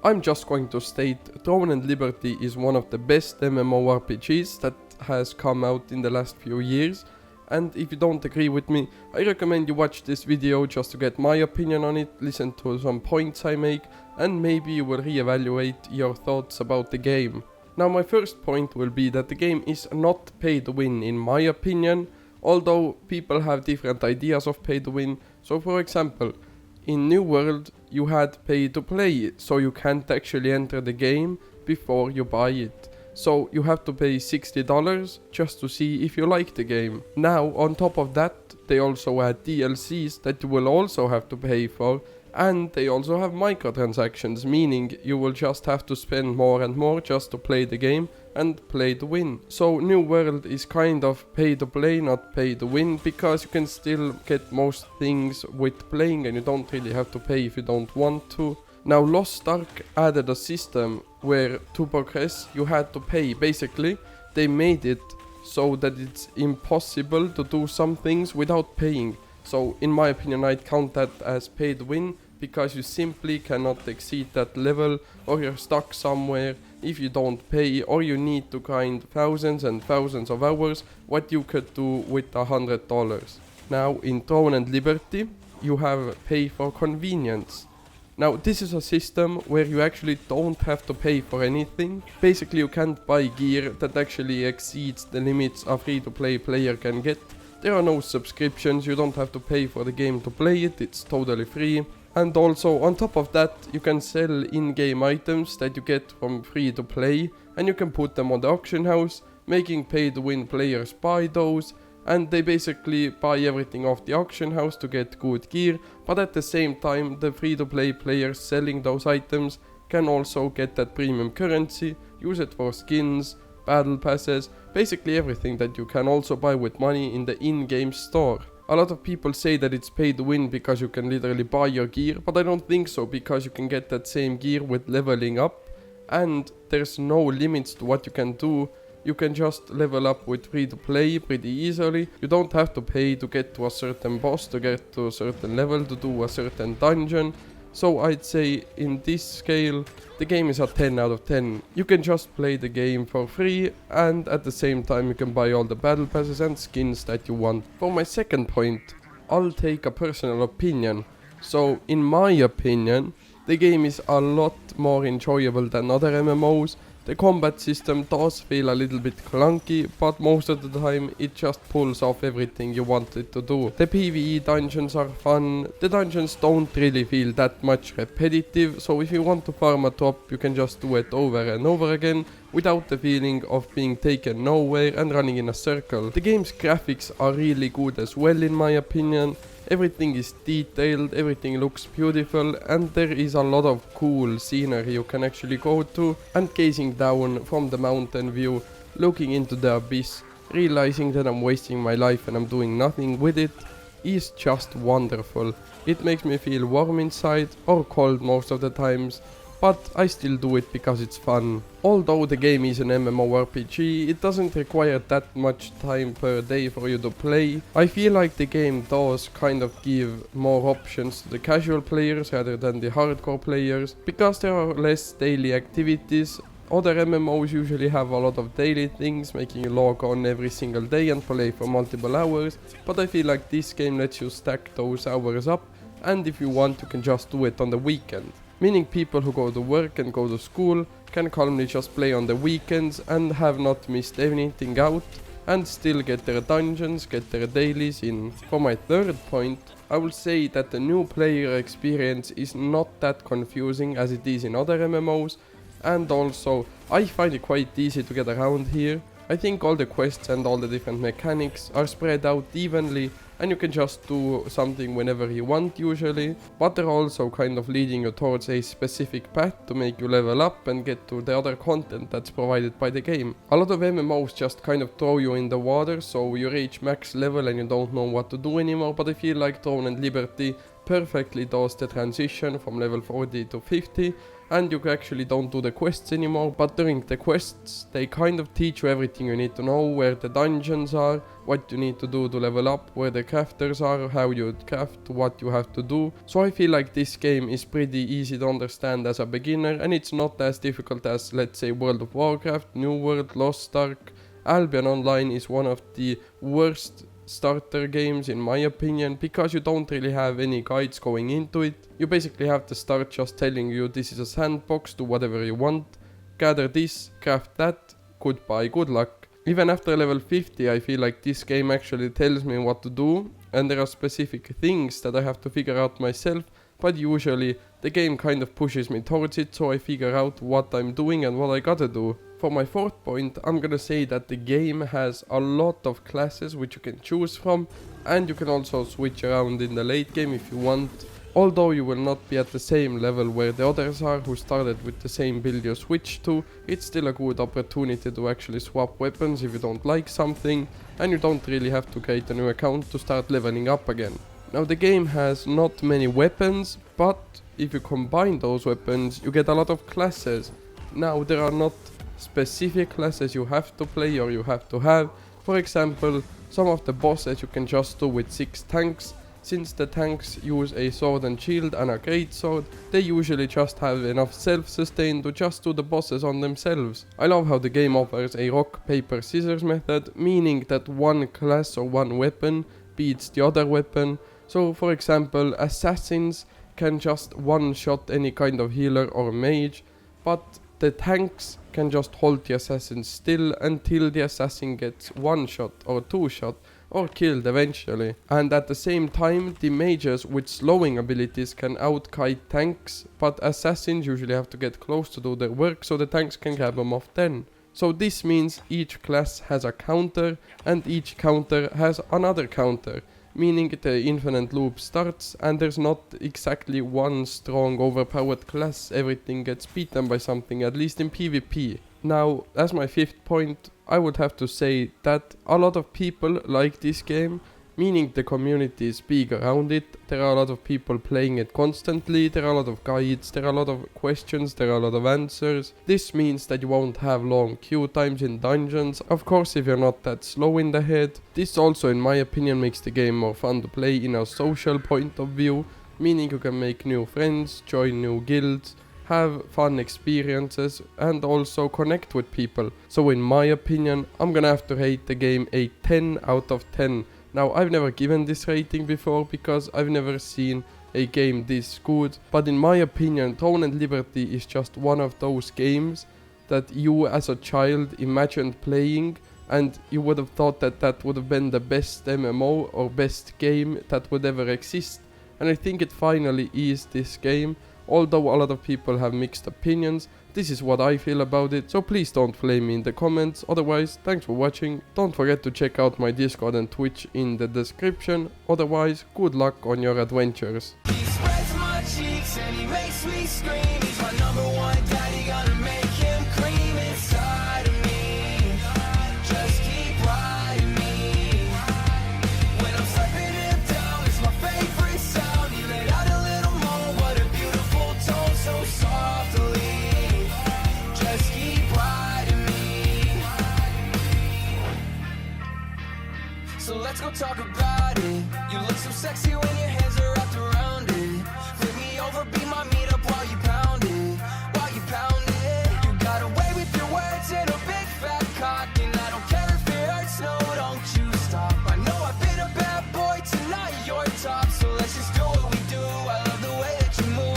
I'm just going to state Throne and Liberty is one of the best MMORPGs that has come out in the last few years, and if you don't agree with me, I recommend you watch this video just to get my opinion on it, listen to some points I make, and maybe you will reevaluate your thoughts about the game. Now my first point will be that the game is not pay to win in my opinion, although people have different ideas of pay to win. So for example, in New World you had pay to play, so you can't actually enter the game before you buy it. So you have to pay $60 just to see if you like the game. Now on top of that they also add DLCs that you will also have to pay for, and they also have microtransactions, meaning you will just have to spend more and more just to play the game and play to win. So New World is kind of pay to play, not pay to win, because you can still get most things with playing and you don't really have to pay if you don't want to. Now Lost Ark added a system where to progress you had to pay. Basically they made it so that it's impossible to do some things without paying. So in my opinion I'd count that as pay to win, because you simply cannot exceed that level, or you're stuck somewhere if you don't pay, or you need to grind thousands and thousands of hours what you could do with $100. Now in Throne and Liberty you have pay for convenience. Now this is a system where you actually don't have to pay for anything. Basically you can't buy gear that actually exceeds the limits a free-to-play player can get. There are no subscriptions, you don't have to pay for the game to play it, it's totally free. And also on top of that you can sell in-game items that you get from free-to-play, and you can put them on the auction house, making pay-to-win players buy those. And they basically buy everything off the auction house to get good gear, but at the same time the free-to-play players selling those items can also get that premium currency, use it for skins, battle passes, basically everything that you can also buy with money in the in-game store. A lot of people say that it's pay to win because you can literally buy your gear, but I don't think so, because you can get that same gear with leveling up, and there's no limits to what you can do. You can just level up with free to play pretty easily. You don't have to pay to get to a certain boss, to get to a certain level, to do a certain dungeon. So I'd say in this scale the game is a 10 out of 10. You can just play the game for free, and at the same time you can buy all the battle passes and skins that you want. For my second point, I'll take a personal opinion. So in my opinion the game is a lot more enjoyable than other MMOs. The combat system does feel a little bit clunky, but most of the time it just pulls off everything you want it to do. The PvE dungeons are fun, the dungeons don't really feel that much repetitive, so if you want to farm a top you can just do it over and over again without the feeling of being taken nowhere and running in a circle. The game's graphics are really good as well in my opinion. Everything is detailed, everything looks beautiful, and there is a lot of cool scenery you can actually go to, and gazing down from the mountain view, looking into the abyss, realizing that I'm wasting my life and I'm doing nothing with it, is just wonderful. It makes me feel warm inside, or cold most of the times, but I still do it because it's fun. Although the game is an MMORPG, it doesn't require that much time per day for you to play. I feel like the game does kind of give more options to the casual players rather than the hardcore players, because there are less daily activities. Other MMOs usually have a lot of daily things, making you log on every single day and play for multiple hours, but I feel like this game lets you stack those hours up, and if you want you can just do it on the weekend. Meaning people who go to work and go to school can calmly just play on the weekends and have not missed anything out, and still get their dungeons, get their dailies in. For my third point, I will say that the new player experience is not that confusing as it is in other MMOs, and also I find it quite easy to get around here. I think all the quests and all the different mechanics are spread out evenly, and you can just do something whenever you want usually, but they're also kind of leading you towards a specific path to make you level up and get to the other content that's provided by the game. A lot of MMOs just kind of throw you in the water, so you reach max level and you don't know what to do anymore, but I feel like Throne and Liberty perfectly does the transition from level 40 to 50, and you actually don't do the quests anymore, but during the quests they kind of teach you everything you need to know, where the dungeons are, what you need to do to level up, where the crafters are, how you craft, what you have to do. So I feel like this game is pretty easy to understand as a beginner, and it's not as difficult as, let's say, World of Warcraft, New World, Lost Ark. Albion Online is one of the worst starter games in my opinion, because you don't really have any guides going into it. You basically have to start just telling you this is a sandbox, do whatever you want, gather this, craft that, goodbye, good luck. Even after level 50 I feel like this game actually tells me what to do, and there are specific things that I have to figure out myself, but usually the game kind of pushes me towards it, so I figure out what I'm doing and what I gotta do. For my fourth point, I'm gonna say that the game has a lot of classes which you can choose from, and you can also switch around in the late game if you want. Although you will not be at the same level where the others are who started with the same build you switch to, it's still a good opportunity to actually swap weapons if you don't like something, and you don't really have to create a new account to start leveling up again. Now the game has not many weapons, but if you combine those weapons you get a lot of classes. Now there are not specific classes you have to play or you have to have. For example, some of the bosses you can just do with 6 tanks. Since the tanks use a sword and shield and a greatsword, they usually just have enough self-sustain to just do the bosses on themselves. I love how the game offers a rock, paper, scissors method, meaning that one class or one weapon beats the other weapon. So for example, assassins can just one-shot any kind of healer or mage, but the tanks can just hold the assassin still until the assassin gets one shot or 2 shot or killed eventually. And at the same time, the mages with slowing abilities can outkite tanks, but assassins usually have to get close to do their work so the tanks can grab them off then. So this means each class has a counter, and each counter has another counter, meaning the infinite loop starts and there's not exactly one strong overpowered class. Everything gets beaten by something, at least in PvP. Now, as my fifth point, I would have to say that a lot of people like this game, meaning the community is big around it. There are a lot of people playing it constantly, there are a lot of guides, there are a lot of questions, there are a lot of answers. This means that you won't have long queue times in dungeons, of course if you're not that slow in the head. This also in my opinion makes the game more fun to play in a social point of view, meaning you can make new friends, join new guilds, have fun experiences and also connect with people. So in my opinion, I'm gonna have to rate the game a 10 out of 10. Now, I've never given this rating before because I've never seen a game this good, but in my opinion, Throne and Liberty is just one of those games that you as a child imagined playing, and you would have thought that that would have been the best MMO or best game that would ever exist. And I think it finally is this game, although a lot of people have mixed opinions. This is what I feel about it, so please don't flame me in the comments. Otherwise, thanks for watching. Don't forget to check out my Discord and Twitch in the description. Otherwise, good luck on your adventures. He spreads my cheeks and he makes me scream.